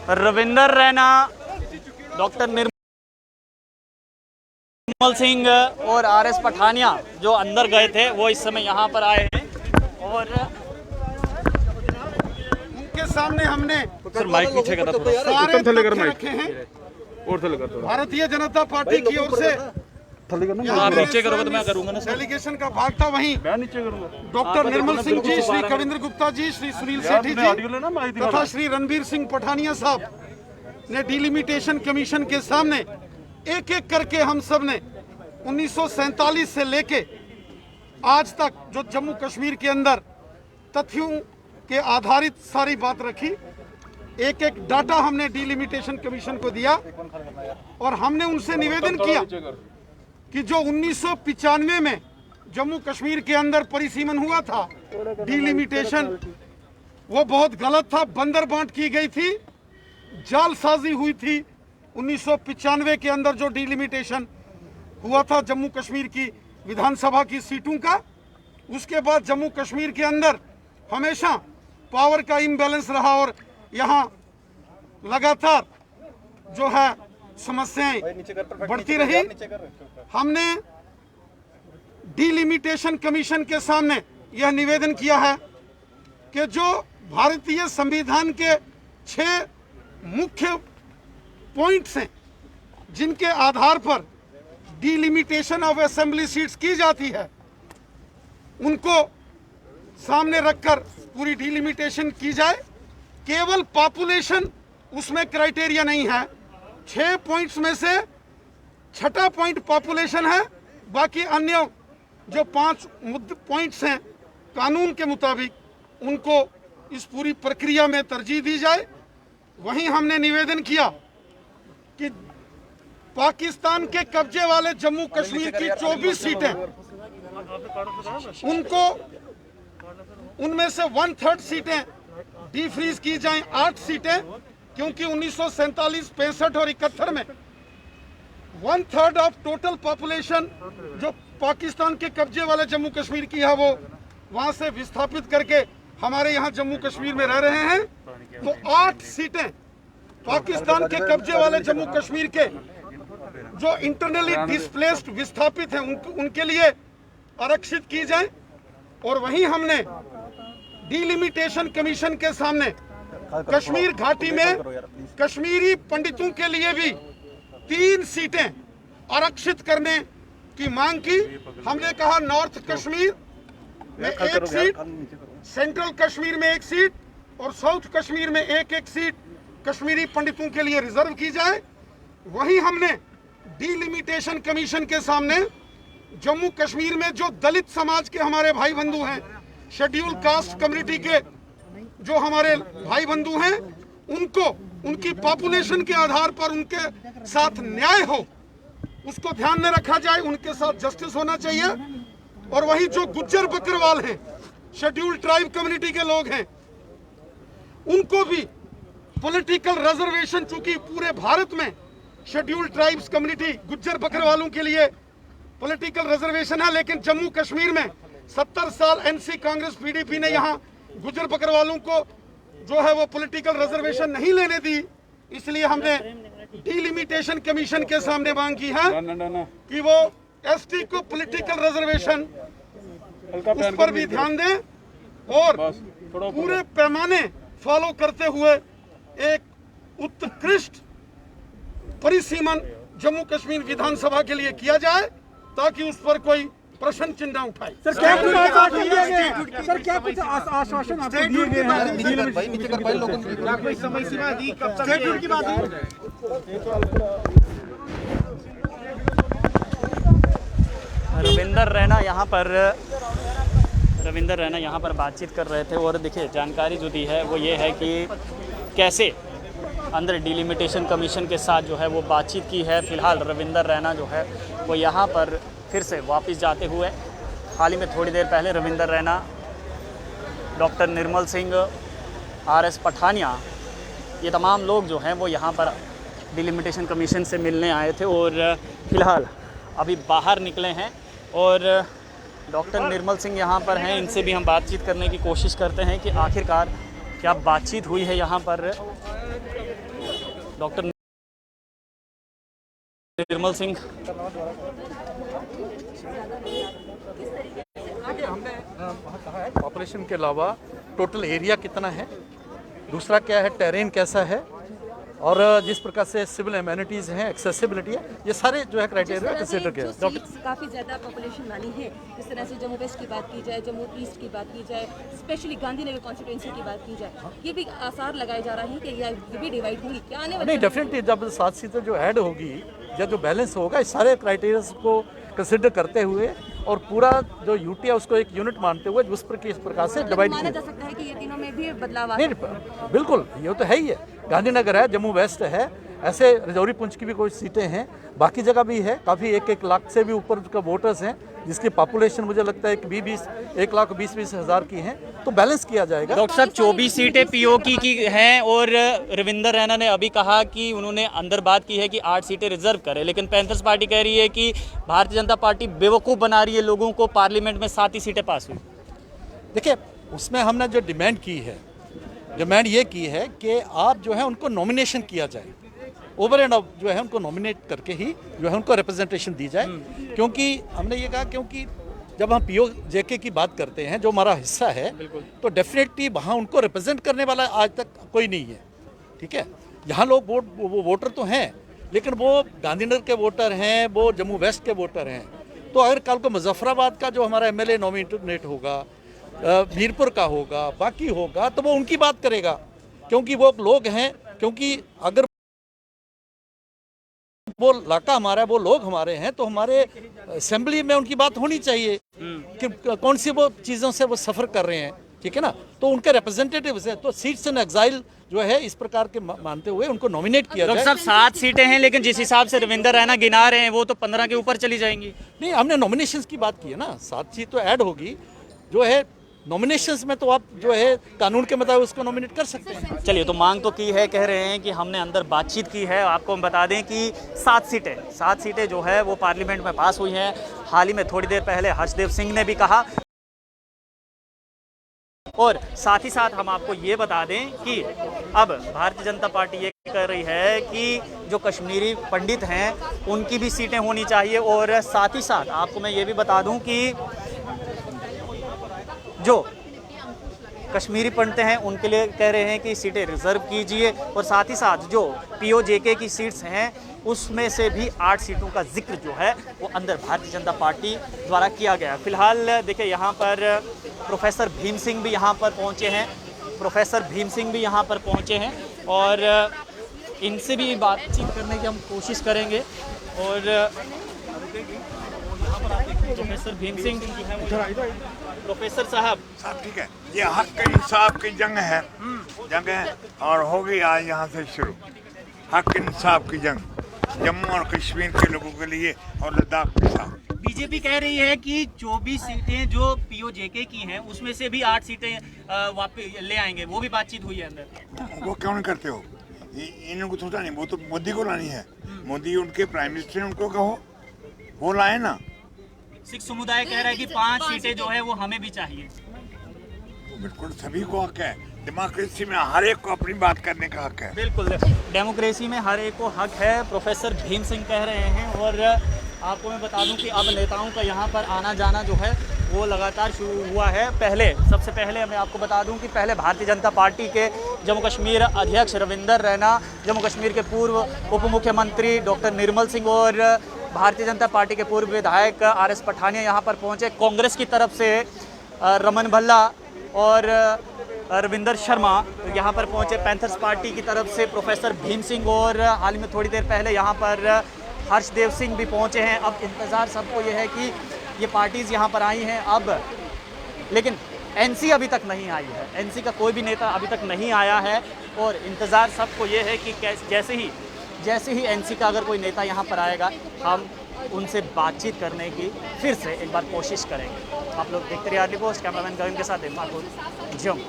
Ravinder Raina, doctor Nirmal Singh और RS Pathania जो अंदर गए थे वो इस समय यहाँ पर आए हैं और उनके सामने हमने सर माइक पीछे करा थोड़ा सारे तथ्य रखे हैं। भारतीय जनता पार्टी की ओर से आप नीचे करोगे तो मैं करूंगा ना सर। डेलीगेशन का भाग था, वहीं मैं नीचे करूंगा। डॉक्टर निर्मल सिंह जी, श्री कविंद्र गुप्ता जी, श्री सुनील सेठी जी तथा श्री रणबीर सिंह पठानिया साहब ने डिलिमिटेशन कमीशन के सामने एक एक करके हम सब ने 1947 से लेके आज तक जो जम्मू कश्मीर के अंदर तथ्यों के आधारित सारी बात रखी, एक एक डाटा हमने डिलिमिटेशन कमीशन को दिया और हमने उनसे निवेदन किया कि जो 1995 में जम्मू कश्मीर के अंदर परिसीमन हुआ था, डिलिमिटेशन, वो बहुत गलत था, बंदरबांट की गई थी, जालसाजी हुई थी। 1995 के अंदर जो डिलिमिटेशन हुआ था जम्मू कश्मीर की विधानसभा की सीटों का, उसके बाद जम्मू कश्मीर के अंदर हमेशा पावर का इम्बैलेंस रहा और यहाँ लगातार जो है समस्याएं बढ़ती रही। हमने डिलिमिटेशन कमीशन के सामने यह निवेदन किया है कि जो भारतीय संविधान के 6 मुख्य पॉइंट्स हैं जिनके आधार पर डिलिमिटेशन ऑफ असेंबली सीट्स की जाती है, उनको सामने रखकर पूरी डिलिमिटेशन की जाए। केवल पॉपुलेशन उसमें क्राइटेरिया नहीं है। 6 पॉइंट्स में से छठा पॉइंट पॉपुलेशन है, बाकी अन्य जो 5 पॉइंट्स हैं कानून के मुताबिक उनको इस पूरी प्रक्रिया में तरजीह दी जाए। वहीं हमने निवेदन किया कि पाकिस्तान के कब्जे वाले जम्मू कश्मीर की 24 सीटें, उनको उनमें से 1/3 सीटें डीफ्रीज की जाएं, 8 सीटें, क्योंकि 1947, 65 और 71 में 1/3 ऑफ टोटल पॉपुलेशन जो पाकिस्तान के कब्जे वाले जम्मू कश्मीर की है वो वहां से विस्थापित करके हमारे यहाँ जम्मू कश्मीर में रह रहे हैं। तो 8 सीटें पाकिस्तान के कब्जे वाले जम्मू कश्मीर के जो इंटरनली डिस्प्लेस्ड विस्थापित हैं उनके लिए आरक्षित की जाए। और वहीं हमने डिलिमिटेशन कमीशन के सामने कश्मीर घाटी में कश्मीरी पंडितों के लिए भी 3 सीटें आरक्षित करने की मांग की। हमने कहा नॉर्थ कश्मीर में 1 सीट, सेंट्रल कश्मीर में 1 सीट और साउथ कश्मीर में 1-1 सीट कश्मीरी पंडितों के लिए रिजर्व की जाए। वहीं हमने डिलिमिटेशन कमीशन के सामने जम्मू कश्मीर में जो दलित समाज के हमारे भाई बंधु हैं, शेड्यूल कास्ट कम्युनिटी के जो हमारे भाई बंधु हैं, उनको उनकी पॉपुलेशन के आधार पर उनके साथ न्याय हो, उसको ध्यान में रखा जाए, उनके साथ जस्टिस होना चाहिए। और वही जो गुज्जर बकरवाल हैं, शेड्यूल ट्राइब कम्युनिटी के लोग हैं, उनको भी पॉलिटिकल रिजर्वेशन, चूंकि पूरे भारत में शेड्यूल ट्राइब्स कम्युनिटी गुज्जर बकरवालों के लिए पॉलिटिकल रिजर्वेशन है, लेकिन जम्मू कश्मीर में 70 साल एनसी कांग्रेस पीडीपी ने यहाँ गुज्जर बकरवालों को जो है वो पॉलिटिकल रिजर्वेशन नहीं लेने दी। इसलिए हमने डिलिमिटेशन कमीशन के सामने मांग की है कि वो एसटी को पॉलिटिकल रिजर्वेशन उस पर भी ध्यान दें और पूरे पैमाने फॉलो करते हुए एक उत्कृष्ट परिसीमन जम्मू कश्मीर विधानसभा के लिए किया जाए, ताकि उस पर कोई प्रश्न चिन्ह न उठाए। सर क्या कुछ आश्वासन आपको दिए गए हैं? समय सीमा दी, कब तक की बात है? रविंदर रैना यहाँ पर बातचीत कर रहे थे और देखिए जानकारी जो दी है वो ये है कि कैसे अंदर डिलिमिटेशन कमीशन के साथ जो है वो बातचीत की है। फिलहाल रविंदर रैना जो है वो यहाँ पर फिर से वापस जाते हुए, हाल ही में थोड़ी देर पहले रविंदर रैना, डॉक्टर निर्मल सिंह, आरएस पठानिया, ये तमाम लोग जो हैं वो यहाँ पर डिलिमिटेशन कमीशन से मिलने आए थे और फिलहाल अभी बाहर निकले हैं। और डॉक्टर निर्मल सिंह यहाँ पर हैं, इनसे भी हम बातचीत करने की कोशिश करते हैं कि आखिरकार क्या बातचीत हुई है यहाँ पर डॉक्टर निर्मल सिंह। हमने कहा है पॉपुलेशन के अलावा टोटल एरिया कितना है, दूसरा क्या है टेरेन कैसा है, और जिस प्रकार से सिविल एम्यूनिटीज़ हैं, एक्सेसिबिलिटी है, ये सारे जो है क्राइटेरिया कंसिडर किया है। काफ़ी ज़्यादा पॉपुलेशन वाली है, जिस तरह से जम्मू वेस्ट की बात की जाए, जम्मू ईस्ट की बात की जाए, स्पेशली गांधीनगर कॉन्स्टिट्यूंसी की बात की जाए, ये भी आसार लगाए जा रहे हैं कि ये भी डिवाइड होगी क्या आने वाले नहीं, डेफिनेटली जब 7 सीटें जो ऐड होगी या जो बैलेंस होगा, इस सारे क्राइटेरिया को कंसिडर करते हुए और पूरा जो यूटी है उसको एक यूनिट मानते हुए उस पर किस प्रकार से डिवाइड माना किया जा सकता है कि ये तीनों में भी बदलाव आ नहीं, बिल्कुल ये तो है ही है। गांधीनगर है, जम्मू वेस्ट है, ऐसे रजौरी पुंछ की भी कुछ सीटें हैं, बाकी जगह भी है, काफ़ी 1-1 लाख से भी ऊपर का वोटर्स हैं, जिसकी पॉपुलेशन मुझे लगता है कि 1,20,20 हज़ार की हैं, तो बैलेंस किया जाएगा। डॉक्टर साहब 24 सीटें पीओकी की हैं और रविंदर रैना ने अभी कहा कि उन्होंने अंदर बात की है कि 8 सीटें रिजर्व करें, लेकिन पैंथर्स पार्टी कह रही है कि भारतीय जनता पार्टी बेवकूफ़ बना रही है लोगों को, पार्लियामेंट में 7 ही सीटें पास हुई। देखिए, उसमें हमने जो डिमांड की है, डिमांड ये की है कि आप जो है उनको नॉमिनेशन किया जाए, ओवर एंड अप जो है उनको नॉमिनेट करके ही जो है उनको रिप्रेजेंटेशन दी जाए, क्योंकि हमने ये कहा क्योंकि जब हम पीओ जेके की बात करते हैं जो हमारा हिस्सा है, तो डेफिनेटली वहाँ उनको रिप्रेजेंट करने वाला आज तक कोई नहीं है। ठीक है, यहाँ लोग वो वोटर तो हैं, लेकिन वो गांधीनगर के वोटर हैं, वो जम्मू वेस्ट के वोटर हैं। तो अगर कल को मुजफ्फराबाद का जो हमारा एमएलए नॉमिनेट होगा, मीरपुर का होगा, बाकी होगा, तो वो उनकी बात करेगा, क्योंकि वो लोग हैं, क्योंकि अगर वो इलाका हमारा है, वो लोग हमारे हैं, तो हमारे असेंबली में उनकी बात होनी चाहिए कि कौन सी वो चीज़ों से वो सफ़र कर रहे हैं। ठीक है ना, तो उनके रिप्रेजेंटेटिव्स हैं, तो सीट्स इन एग्जाइल जो है इस प्रकार के मानते हुए उनको नॉमिनेट किया जाए। डॉक्टर साहब 7 सीटें हैं, लेकिन जिस हिसाब से रविंदर रैना गिना रहे हैं वो तो 15 के ऊपर चली जाएंगी। नहीं, हमने नॉमिनेशंस की बात की है ना, 7 सीट तो ऐड होगी, जो है नॉमिनेशंस में तो आप जो है कानून के मुताबिक उसको नॉमिनेट कर सकते हैं। चलिए, तो मांग तो की है, कह रहे हैं कि हमने अंदर बातचीत की है। आपको हम बता दें कि 7 सीटें जो है वो पार्लियामेंट में पास हुई हैं। हाल ही में थोड़ी देर पहले हर्षदेव सिंह ने भी कहा, और साथ ही साथ हम आपको ये बता दें कि अब भारतीय जनता पार्टी ये कर रही है कि जो कश्मीरी पंडित हैं उनकी भी सीटें होनी चाहिए, और साथ ही साथ आपको मैं ये भी बता दूं कि जो कश्मीरी पंडित हैं उनके लिए कह रहे हैं कि सीटें रिजर्व कीजिए, और साथ ही साथ जो पीओजेके की सीट्स हैं उसमें से भी 8 सीटों का जिक्र जो है वो अंदर भारतीय जनता पार्टी द्वारा किया गया। फिलहाल देखिए, यहाँ पर प्रोफेसर भीम सिंह भी यहाँ पर पहुँचे हैं, और इनसे भी बातचीत करने की हम कोशिश करेंगे। और प्रोफेसर भीम सिंह, प्रोफेसर साहब, ठीक है, ये हक इंसाफ की जंग है, और होगी आज यहाँ से शुरू हक इंसाफ की जंग, जम्मू और कश्मीर के लोगों के लिए और लद्दाख के साथ। बीजेपी कह रही है कि 24 सीटें जो पीओजेके की हैं उसमें से भी 8 सीटें वापस ले आएंगे, वो भी बातचीत हुई है अंदर। वो क्यों नहीं करते हो, इनको सोचा नहीं, वो तो मोदी को लानी है, मोदी उनके प्राइम मिनिस्टर हैं, उनको कहो वो लाए ना। सिख समुदाय कह रहा है कि 5 सीटें जो है वो हमें भी चाहिए। बिल्कुल, सभी को हक है, डेमोक्रेसी में हर एक को अपनी बात करने का हक है। बिल्कुल, डेमोक्रेसी में हर एक को हक है, प्रोफेसर भीम सिंह कह रहे हैं। और आपको मैं बता दूं कि अब नेताओं का यहाँ पर आना जाना जो है वो लगातार शुरू हुआ है। सबसे पहले मैं आपको बता दूं कि पहले भारतीय जनता पार्टी के जम्मू कश्मीर अध्यक्ष रविंदर रैना, जम्मू कश्मीर के पूर्व उप मुख्यमंत्री डॉक्टर निर्मल सिंह और भारतीय जनता पार्टी के पूर्व विधायक RS पठानिया यहाँ पर पहुँचे। कांग्रेस की तरफ से रमन भल्ला और रविंदर शर्मा यहाँ पर पहुँचे। पैंथर्स पार्टी की तरफ से प्रोफेसर भीम सिंह, और हाल में थोड़ी देर पहले यहाँ पर हर्षदेव सिंह भी पहुँचे हैं। अब इंतज़ार सबको ये है कि ये पार्टीज़ यहाँ पर आई हैं अब, लेकिन NC अभी तक नहीं आई है, NC का कोई भी नेता अभी तक नहीं आया है, और इंतज़ार सबको ये है कि जैसे ही NC का अगर कोई नेता यहाँ पर आएगा हम उनसे बातचीत करने की फिर से एक बार कोशिश करेंगे। आप लोग देखते रहिए आर्ली पोस्ट, कैमरामैन गगन के साथ जम्मू।